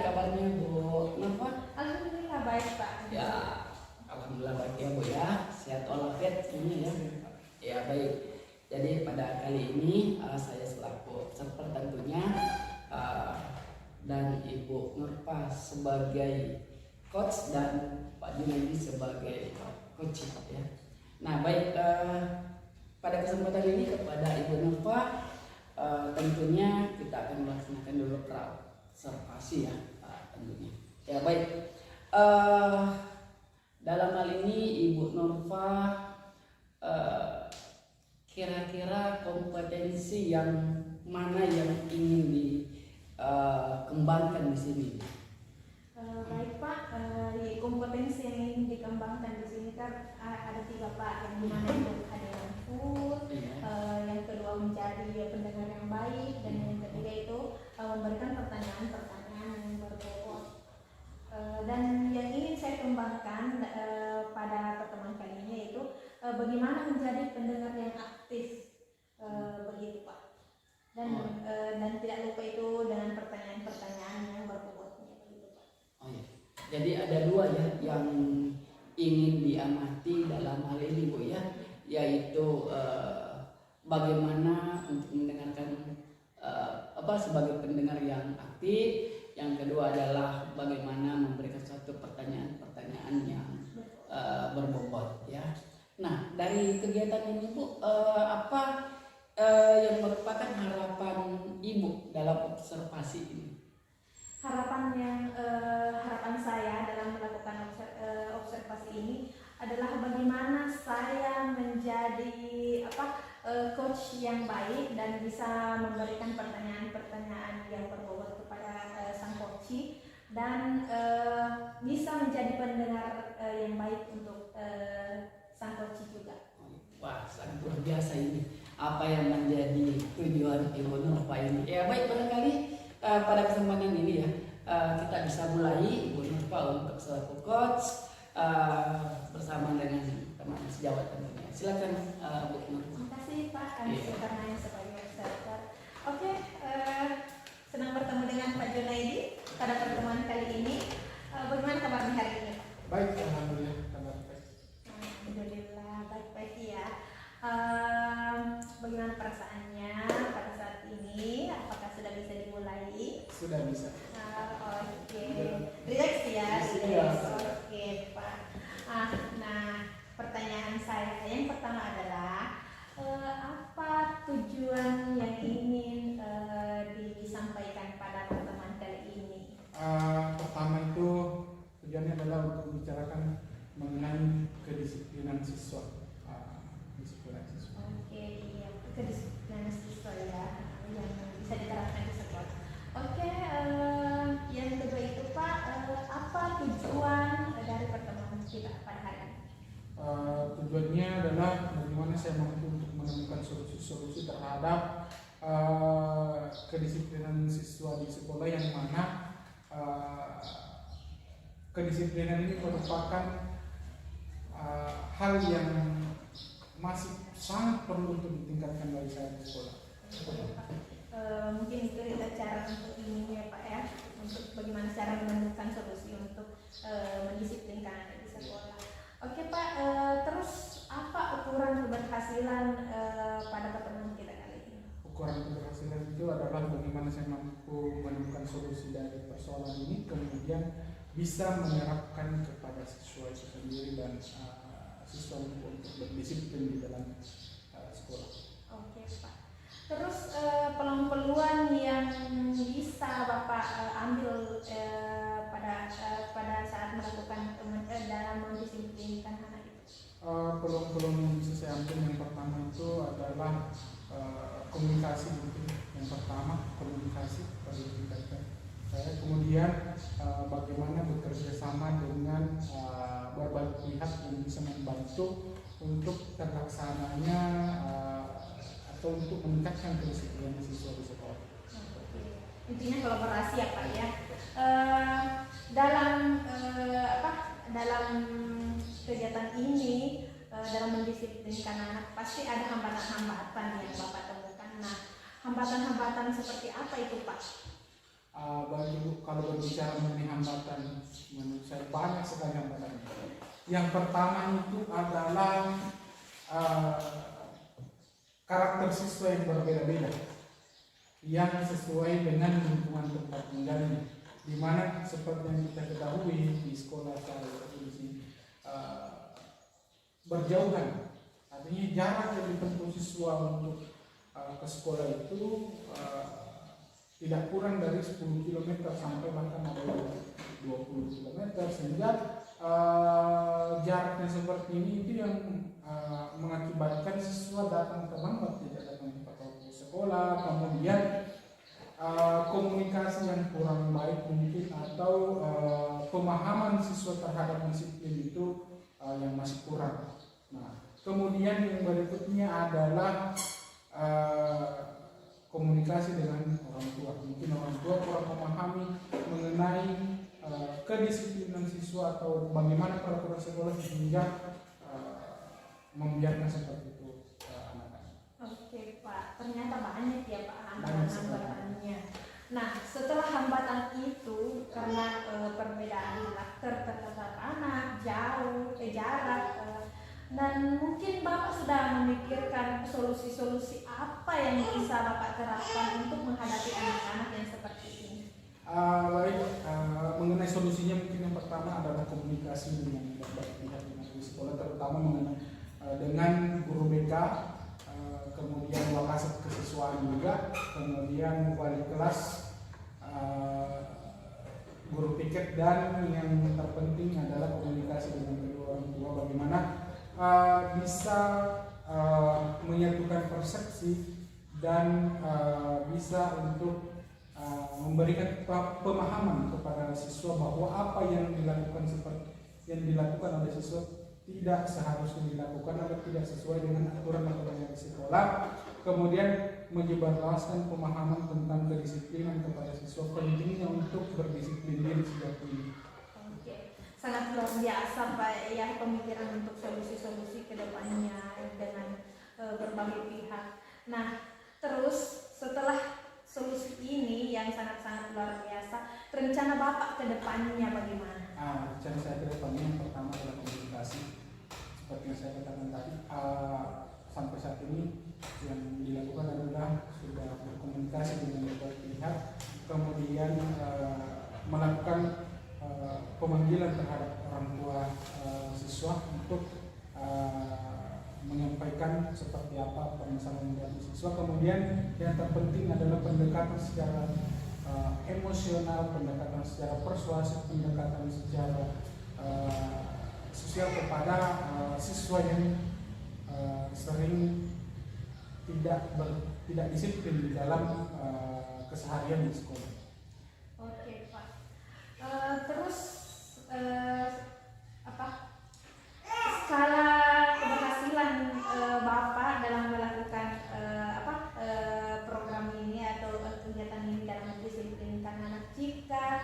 kabarnya Bu Nova? Alhamdulillah baik Pak. Ya, alhamdulillah baik ya Bu ya. Sehat walafiat ini ya. Ya baik. Jadi pada kali ini saya selaku server tentunya dan Ibu Nurfa sebagai coach dan Pak Junaidi sebagai coach ya. Nah baik, pada kesempatan ini kepada Ibu Nurfa tentunya kita akan melaksanakan dulu observasi ya, tentunya. Ya baik, dalam hal ini Ibu Nurfa kira-kira kompetensi yang mana yang ingin dikembangkan di sini? Baik Pak, kompetensi yang ingin dikembangkan di sini kan ada 3 Pak, yang dimana itu ada yang food, yang kedua menjadi pendengar yang baik, dan yang ketiga itu memberikan pertanyaan-pertanyaan yang berbobot. Dan yang ingin saya kembangkan pada pertemuan kali ini yaitu bagaimana menjadi pendengar yang aktif, begitu Pak. Dan tidak lupa itu dengan pertanyaan-pertanyaan yang berbobotnya, begitu Pak. Oh iya. Jadi ada 2 ya yang ingin diamati dalam hal ini Bu ya, yaitu bagaimana untuk mendengarkan sebagai pendengar yang aktif. Yang kedua adalah bagaimana memberikan suatu pertanyaan-pertanyaan yang berbobot ya. Nah dari kegiatan ini Bu, apa yang merupakan harapan Ibu dalam observasi ini? Harapan saya dalam melakukan observasi ini adalah bagaimana saya menjadi coach yang baik dan bisa memberikan pertanyaan-pertanyaan yang berbobot kepada sang coach dan bisa menjadi pendengar yang baik untuk sang coach juga. Wah, sangat luar biasa ini. Apa yang menjadi tujuan Ibu Nurfa ini? Ya baik, barangkali pada kesempatan ini ya kita bisa mulai Ibu Nurfa untuk selaku coach bersama dengan teman sejawat tentunya. Silakan Bu Nurfa. Terima kasih Pak karena sebagai observer. Oke, senang bertemu dengan Pak Junaidi pada pertemuan kali ini. Bagaimana kabarnya hari ini Pak? Baik, alhamdulillah kabar baik. Alhamdulillah baik-baik ya. Bagaimana perasaannya pada saat ini? Apakah sudah bisa dimulai? Sudah bisa. Oke. Relax ya. Relax. Oke Pak. Nah, pertanyaan saya yang pertama adalah apa tujuan yang ingin disampaikan pada pertemuan kali ini? Pertama itu tujuannya adalah untuk membicarakan mengenai kedisiplinan siswa. Oke, iya, kedisiplinan siswa ya, yang bisa diterapkan di sekolah. Oke, yang kedua itu Pak, apa tujuan dari pertemuan kita pada hari ini? Tujuannya adalah bagaimana saya mampu untuk menemukan solusi-solusi terhadap kedisiplinan siswa di sekolah, yang mana kedisiplinan ini merupakan hal yang masih sangat perlu untuk ditingkatkan bagi saya di sekolah. Mungkin itu cara untuk ini ya Pak ya, untuk bagaimana cara menemukan solusi untuk mendisiplinkan anak di sekolah. Oke Pak, terus apa ukuran keberhasilan pada pertemuan kita kali ini? Ukuran keberhasilan itu adalah bagaimana saya mampu menemukan solusi dari persoalan ini, kemudian bisa menerapkan kepada siswa itu sendiri dan siswa untuk berdisiplin di dalam sekolah. Oke Pak. Terus peluang-peluang yang bisa Bapak ambil pada saat melakukan dalam mendisiplinkan anak itu? Peluang-peluang yang bisa saya ambil yang pertama itu adalah komunikasi. Yang pertama komunikasi perlu ditingkatkan. Kemudian bagaimana bekerja sama dengan berbagai pihak yang bisa membantu untuk terlaksananya atau untuk meningkatkan kedisiplinan siswa di sekolah. Intinya kolaborasi ya Pak ya. Dalam kegiatan ini, dalam mendisiplinkan anak pasti ada hambatan-hambatan yang Bapak temukan. Nah, hambatan-hambatan seperti apa itu Pak? kalau berbicara mengenai hambatan, menurut saya banyak sekali hambatan. Yang pertama itu adalah karakter siswa yang berbeda-beda, yang sesuai dengan lingkungan tempat tinggalnya, di mana seperti yang kita ketahui di sekolah saya di sini berjauhan, artinya jarak yang ditempuh siswa untuk ke sekolah itu tidak kurang dari 10 km sampai bahkan ada 20 km, sehingga jaraknya seperti ini itu yang mengakibatkan siswa datang terlambat, tidak datang tepat waktu sekolah, kemudian komunikasi yang kurang baik mungkin, atau pemahaman siswa terhadap disiplin itu yang masih kurang. Nah, kemudian yang berikutnya adalah komunikasi dengan orang tua. Mungkin orang tua kurang memahami mengenai kedisiplinan siswa atau bagaimana peraturan sekolah, sehingga membiarkan seperti itu anak-anak. Oke Pak, ternyata banyak ya Pak hambatan-hambatannya. Nah, setelah hambatan itu karena perbedaan karakter terhadap anak, jarak, dan mungkin Bapak sudah memikirkan solusi-solusi apa yang bisa Bapak terapkan untuk menghadapi anak-anak yang seperti ini. Mengenai solusinya, mungkin yang pertama adalah komunikasi dengan pihak di sekolah, terutama dengan guru BK, kemudian wakasat kesiswaan juga, kemudian wali kelas, guru piket, dan yang terpenting adalah komunikasi dengan kedua orang tua, bagaimana bisa menyatukan persepsi dan bisa untuk memberikan pemahaman kepada siswa bahwa apa yang dilakukan oleh siswa tidak seharusnya dilakukan atau tidak sesuai dengan aturan-aturan yang di sekolah. Kemudian menyebarluaskan pemahaman tentang kedisiplinan kepada siswa, pentingnya untuk berdisiplin diri sejak dini. Sangat luar biasa Pak ya pemikiran untuk solusi-solusi ke depannya dengan berbagai pihak. Nah, terus setelah solusi ini yang sangat-sangat luar biasa, rencana Bapak ke depannya bagaimana? Rencana saya ke depannya yang pertama adalah komunikasi. Seperti yang saya katakan tadi, sampai saat ini yang dilakukan adalah sudah berkomunikasi dengan berbagai pihak, kemudian melakukan pemanggilan terhadap orang tua siswa untuk menyampaikan seperti apa permasalahan yang dihadapi siswa. Kemudian yang terpenting adalah pendekatan secara emosional, pendekatan secara persuasif, pendekatan secara sosial kepada siswa yang sering tidak disiplin di dalam keseharian di sekolah. Oke Pak. Terus skala keberhasilan Bapak dalam melakukan program ini atau kegiatan ini dalam mendisiplinkan anak, jika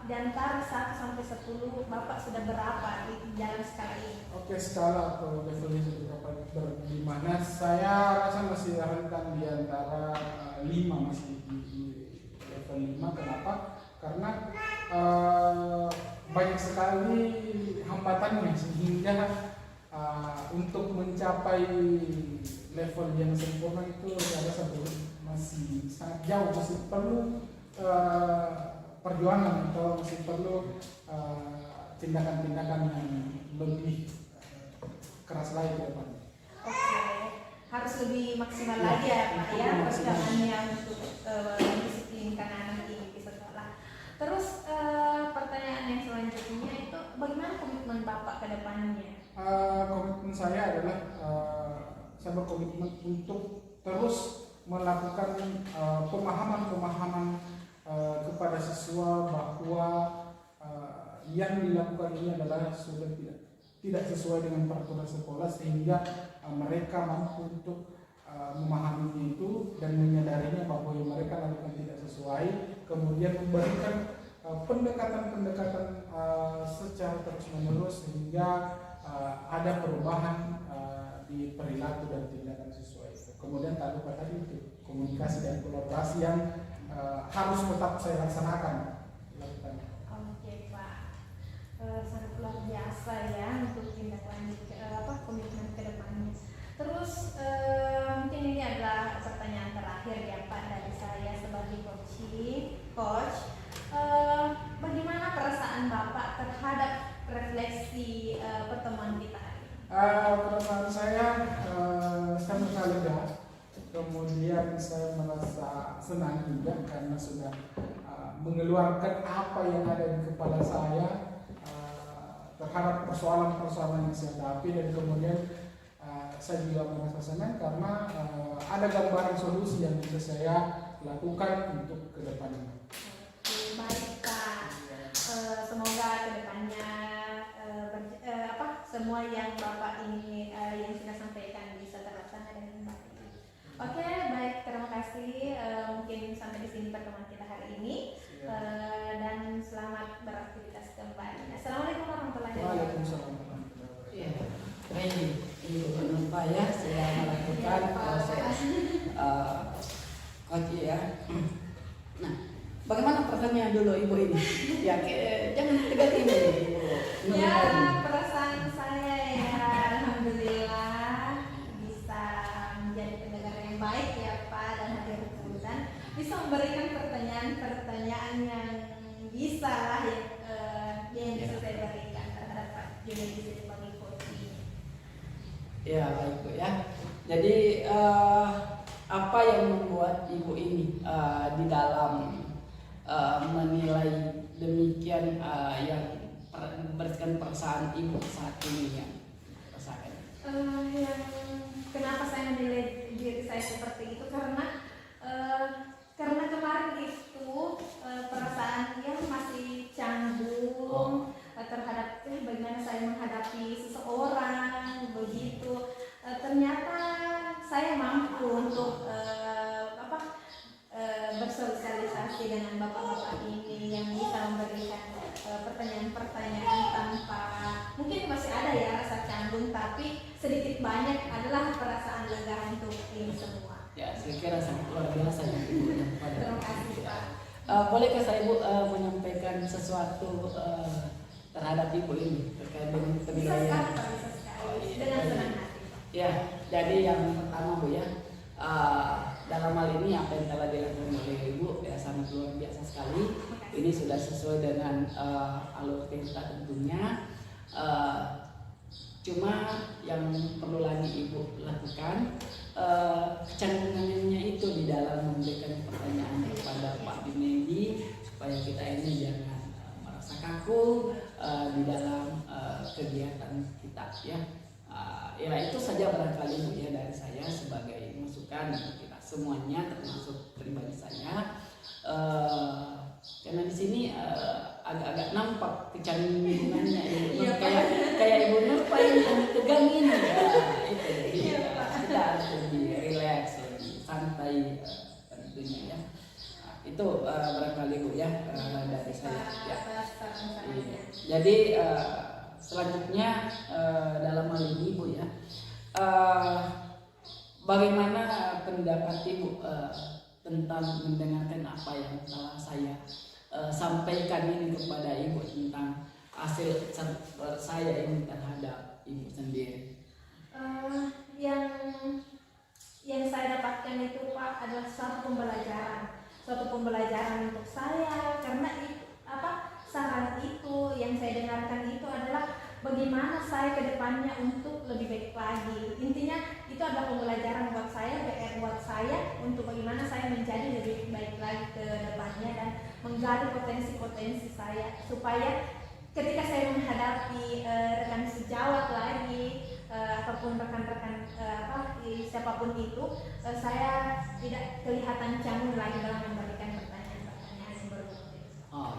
di antara 1 sampai 10 Bapak sudah berapa di dalam skala ini? Oke, skala atau levelnya sudah berapa? Di mana saya rasa masih rentan di antara 5, masih di level 5. Kenapa? Karena banyak sekali hambatannya, sehingga untuk mencapai level yang sempurna itu saya rasa masih sangat jauh, masih perlu perjuangan atau masih perlu tindakan-tindakan yang lebih keras lagi ke depan. Oke, harus lebih maksimal lagi ya Pak ya perjuangannya untuk mendisiplinkan anak ini di sekolah. Terus pertanyaan yang selanjutnya itu bagaimana komitmen Bapak ke depannya? Komitmen saya adalah saya berkomitmen untuk terus melakukan pemahaman kepada siswa bahwa yang dilakukan ini adalah sudah tidak sesuai dengan peraturan sekolah, sehingga mereka mampu untuk memahami itu dan menyadarinya bahwa yang mereka lakukan tidak sesuai, kemudian memberikan pendekatan-pendekatan secara terus-menerus sehingga ada perubahan di perilaku dan tindakan siswa itu. Kemudian tak lupa tadi itu komunikasi dan kolaborasi yang harus tetap saya laksanakan. Lakukan. Oke Pak, sangat luar biasa ya untuk tindak lanjut komitmen ke depannya. Terus mungkin ini adalah pertanyaan terakhir ya Pak dari saya sebagai coach. Bagaimana perasaan Bapak terhadap refleksi pertemuan kita hari ini? Perasaan saya sangat lega. Kemudian saya merasa senang juga karena sudah mengeluarkan apa yang ada di kepala saya terhadap persoalan-persoalan yang saya hadapi, dan kemudian saya juga merasa senang karena ada gambaran solusi yang bisa saya lakukan untuk kedepannya. Oke, baik Pak. Semoga kedepannya semua yang Bapak ini yang sudah sampaikan bisa terlaksana dengan baik. Oke, baik, terima kasih. Mungkin sampai di sini pertemuan kita hari ini. Dan selamat beraktivitas kembali. Assalamualaikum warahmatullahi wabarakatuh. Waalaikumsalam. Ya, baik, Ibu Nurpa ya sudah melakukan proses coach ya. Nah, bagaimana pertanyaan dulu Ibu ini? Ya, jangan tegang ini Ibu. Ya, perasaan saya ya, alhamdulillah bisa menjadi pendengar yang baik ya Pak, dan hadir dan bisa memberikan pertanyaan-pertanyaan yang bisa lah yang bisa saya berikan terhadap Pak Junedi sebagai coach. Ya, baik Bu ya. Jadi apa yang membuat Ibu ini di dalam menilai demikian yang berdasarkan perasaan Ibu saat ini yang rasakan? Yang kenapa saya menilai diri saya seperti itu karena kemarin itu perasaan yang masih canggung terhadap bagaimana saya menghadapi seseorang begitu. Ternyata saya mampu untuk bersosialisasi dengan bapak-bapak ini yang bisa memberikan pertanyaan-pertanyaan tanpa mungkin masih ada ya rasa canggung, tapi sedikit banyak adalah perasaan lega untuk ini semua. Ya, saya kira sangat luar biasa ya Ibu. Terima kasih Pak. Bolehkah saya Ibu menyampaikan sesuatu terhadap Ibu ini terkait dengan Bisa penilaian? sekali Pak, bisa sekali. Dengan senang hati. Ya, jadi yang pertama Bu ya, dalam hal ini apa yang telah dilakukan oleh Ibu ya sangat luar biasa sekali. Ini sudah sesuai dengan alur kita tentunya. Cuma yang perlu lagi Ibu lakukan kecanggungannya itu di dalam memberikan pertanyaan kepada Pak Junedi supaya kita ini jangan merasa kaku di dalam kegiatan kita ya. Ya itu saja barangkali Bu ya dari saya sebagai masukan untuk kita semuanya termasuk pribadi saya. Karena di sini agak-agak nampak kecanggungannya Ibu. Kayak Ibu Nurpa yang tegang ini ya, itu jadi kita harus lebih rileks, lebih santai tentunya ya. Itu barangkali Bu ya dari saya ya. Jadi selanjutnya dalam hal ini Bu ya, bagaimana pendapat Ibu tentang mendengarkan apa yang telah saya sampaikan ini kepada Ibu tentang hasil saya ini terhadap Ibu sendiri? Yang saya dapatkan itu Pak adalah suatu pembelajaran untuk saya, karena saran itu yang saya dengarkan itu adalah bagaimana saya ke depannya untuk lebih baik lagi. Intinya itu adalah pembelajaran buat saya, PR buat saya untuk bagaimana saya menjadi lebih baik lagi ke depannya dan menggali potensi-potensi saya supaya ketika saya menghadapi rekan sejawat lagi ataupun rekan-rekan siapapun itu, saya tidak kelihatan canggung lagi dalam memberikan pertanyaan-pertanyaan yang bermutu. Oh,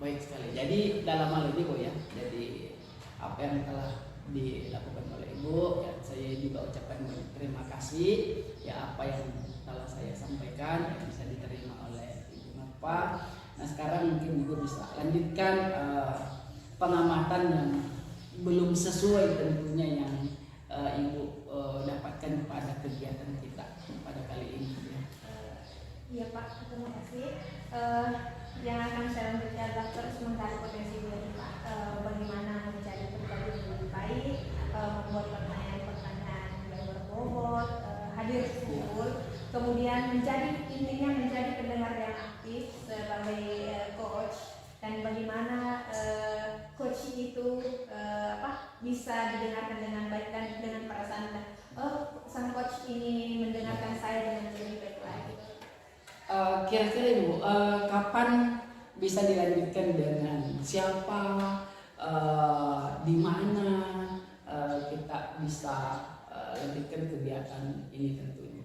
baik sekali. Jadi dalam hal ini Bu ya, jadi apa yang telah dilakukan oleh Ibu ya, saya juga ucapkan terima kasih ya, apa yang telah saya sampaikan yang bisa diterima oleh Ibu Nurpa. Nah sekarang mungkin Ibu bisa lanjutkan pengamatan yang belum sesuai tentunya yang Ibu dapatkan pada kegiatan kita pada kali ini ya. Iya Pak, terima kasih. Yang akan saya lanjutkan adalah terus menggali potensi diri Pak. Bagaimana mencari pribadi yang lebih baik, membuat pertanyaan-pertanyaan yang berbobot, hadir full, kemudian intinya menjadi pendengar yang aktif sebagai coach, dan bagaimana coach itu bisa didengarkan dengan baik dan dengan perasaan sang coach ini mendengarkan saya dengan lebih baik lagi. Kira-kira Ibu, kapan bisa dilanjutkan dengan siapa, di mana kita bisa lanjutkan kegiatan ini tentunya?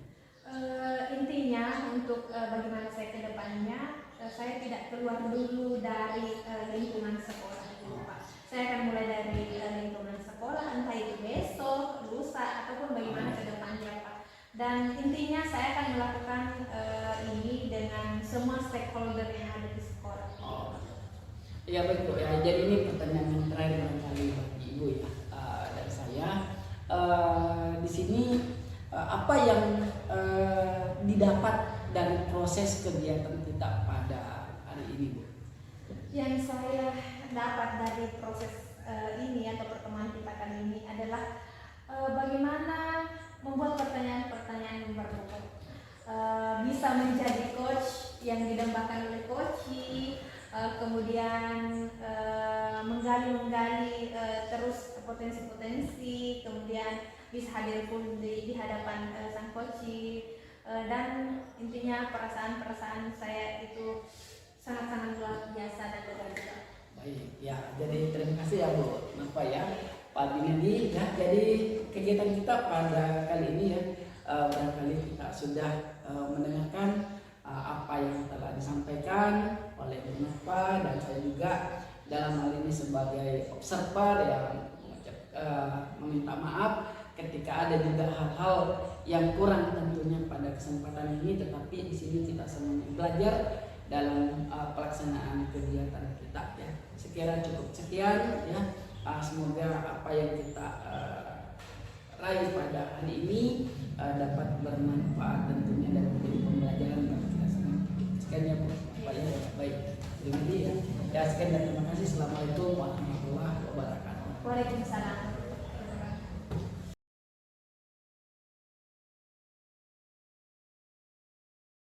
Intinya untuk bagaimana saya ke depannya, saya tidak keluar dulu dari lingkungan sekolah dulu Pak. Saya akan mulai dari lingkungan sekolah, entah itu besok, lusa, ataupun bagaimana ke depannya Pak. Dan intinya saya akan melakukan ini dengan semua stakeholder yang ada di sekolah. Ya baik Bu, ya, jadi ini pertanyaan yang terakhir barangkali bagi Ibu ya, dari saya. Di sini apa yang didapat dari proses kegiatan kita pada hari ini Bu? Yang saya dapat dari proses ini atau pertemuan kita kali ini adalah bagaimana membuat pertanyaan-pertanyaan yang berbobot, bisa menjadi coach yang didambakan oleh coaching, kemudian menggali terus potensi-potensi, kemudian bisa hadir pun di hadapan sang coaching, dan intinya perasaan-perasaan saya itu sangat-sangat luar biasa dan berharga. Baik, ya jadi terima kasih ya Bu Nova ya, Pak Dinedi ya. Jadi kegiatan kita pada kali ini ya, barangkali kita sudah mendengarkan apa yang telah disampaikan oleh Bu Nova dan saya juga dalam hal ini sebagai observer yang meminta maaf ketika ada juga hal-hal yang kurang tentunya pada kesempatan ini, tetapi di sini kita semuanya belajar dalam pelaksanaan kegiatan kita ya. Sekiranya cukup sekian ya. Semoga apa yang kita raih pada hari ini dapat bermanfaat tentunya dan menjadi pembelajaran bagi kita semua. Sekian ya Bu. Baik. Terima kasih ya. Ya sekian dan terima kasih. Assalamualaikum warahmatullahi wabarakatuh. Waalaikumsalam.